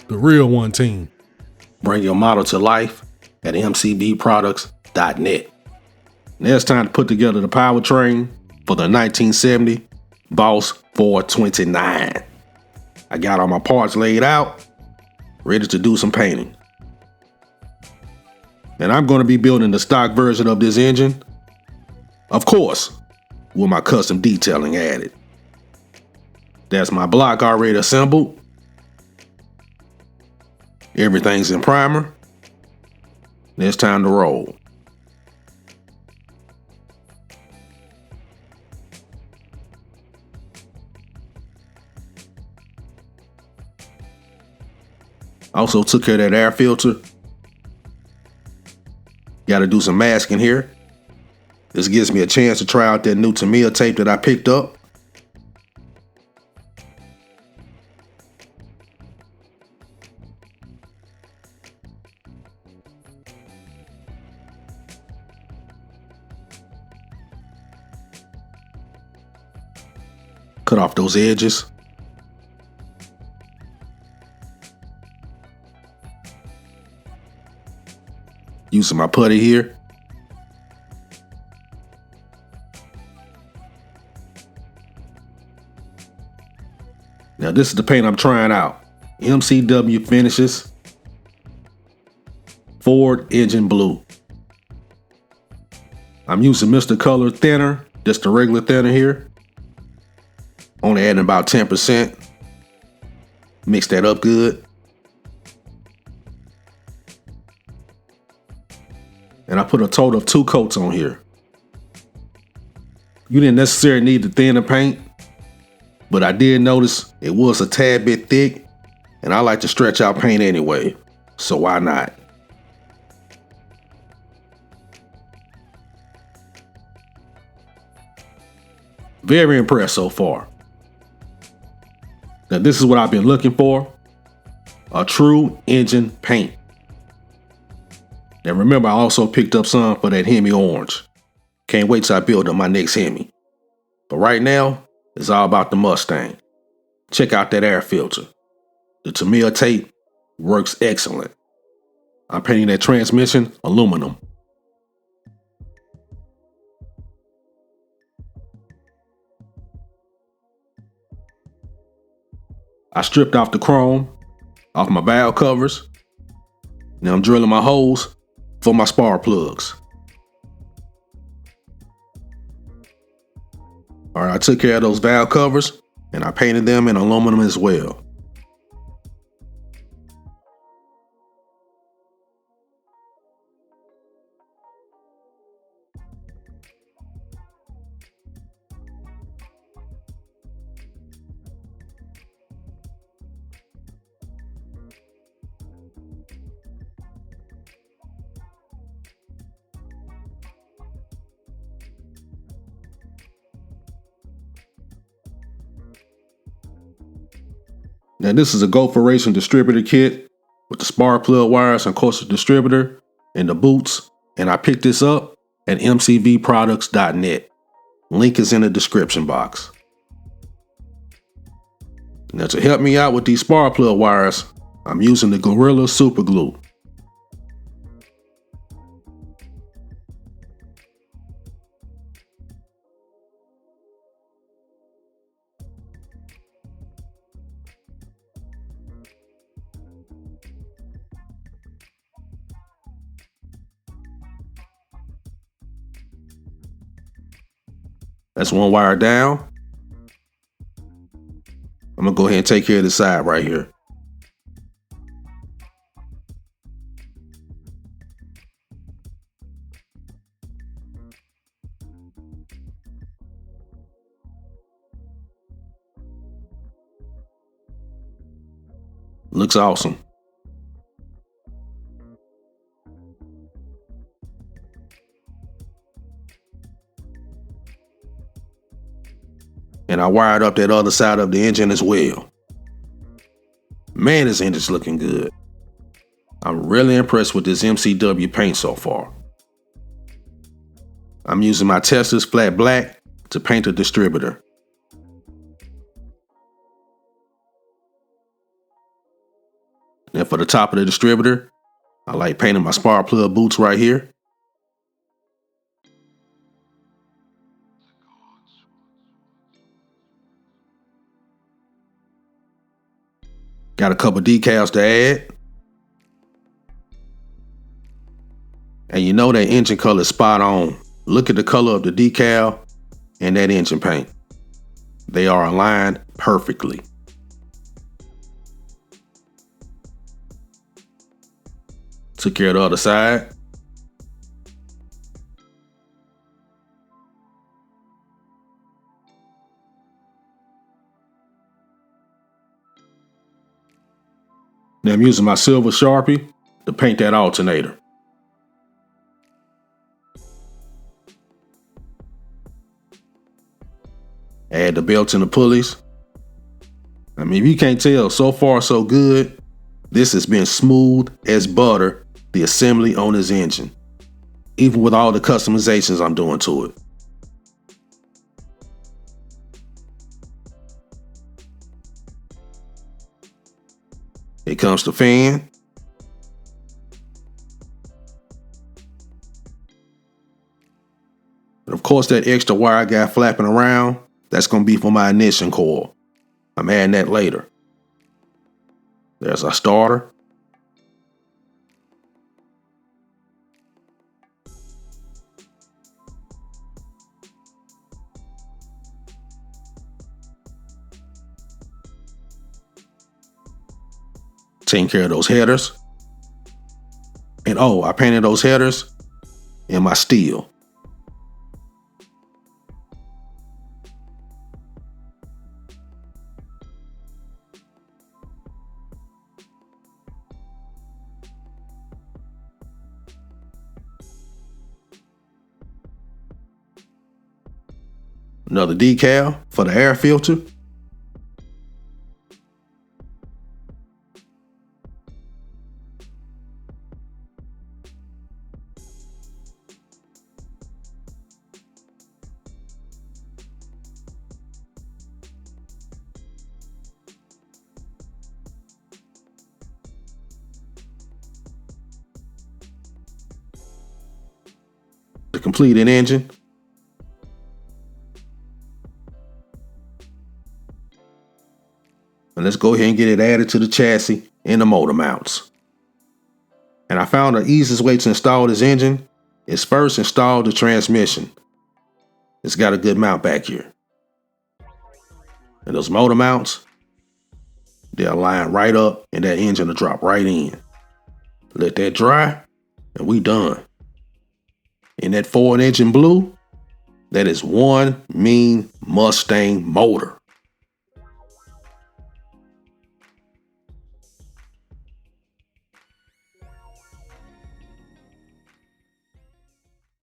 The Real One Team. Bring your model to life at mcvproducts.net. Now it's time to put together the powertrain for the 1970 Boss 429. I got all my parts laid out, ready to do some painting. And I'm going to be building the stock version of this engine, of course, with my custom detailing added. That's my block already assembled. Everything's in primer. Now it's time to roll. Also took care of that air filter. Got to do some masking here. This gives me a chance to try out that new Tamiya tape that I picked up. Cut off those edges. Using my putty here. Now this is the paint I'm trying out. MCW Finishes Ford Engine Blue. I'm using Mr. Color thinner, just the regular thinner here. Only adding about 10%. Mix that up good. And I put a total of 2 coats on here. You didn't necessarily need to thin the paint, but I did notice it was a tad bit thick, and I like to stretch out paint anyway, so why not? Very impressed so far. Now this is what I've been looking for, a true engine paint. And remember, I also picked up some for that Hemi orange. Can't wait till I build up my next Hemi. But right now, it's all about the Mustang. Check out that air filter. The Tamiya tape works excellent. I'm painting that transmission aluminum. I stripped off the chrome off my valve covers. Now I'm drilling my holes for my spark plugs. All right, I took care of those valve covers and I painted them in aluminum as well. Now this is a Go for Racing distributor kit with the spark plug wires and course distributor and the boots, and I picked this up at mcvproducts.net. Link is in the description box. Now to help me out with these spark plug wires, I'm using the Gorilla Super Glue. That's one wire down. I'm gonna go ahead and take care of the side right here. Looks awesome. And I wired up that other side of the engine as well. Man, this engine's looking good. I'm really impressed with this MCW paint so far. I'm using my Teslas flat black to paint the distributor. And for the top of the distributor, I like painting my spark plug boots right here. Got a couple decals to add. And you know that engine color is spot on. Look at the color of the decal and that engine paint. They are aligned perfectly. Took care of the other side. Now I'm using my silver Sharpie to paint that alternator. Add the belts and the pulleys. I mean, if you can't tell, so far so good. This has been smooth as butter, the assembly on this engine, even with all the customizations I'm doing to it. Here comes the fan. And of course, that extra wire I got flapping around, that's going to be for my ignition coil. I'm adding that later. There's our starter. Taking care of those headers. And oh, I painted those headers in my steel. Another decal for the air filter. The completed engine. And let's go ahead and get it added to the chassis and the motor mounts. And I found the easiest way to install this engine is first install the transmission. It's got a good mount back here. And those motor mounts, they'll line right up and that engine will drop right in. Let that dry and we done. And that Ford engine blue, that is one mean Mustang motor.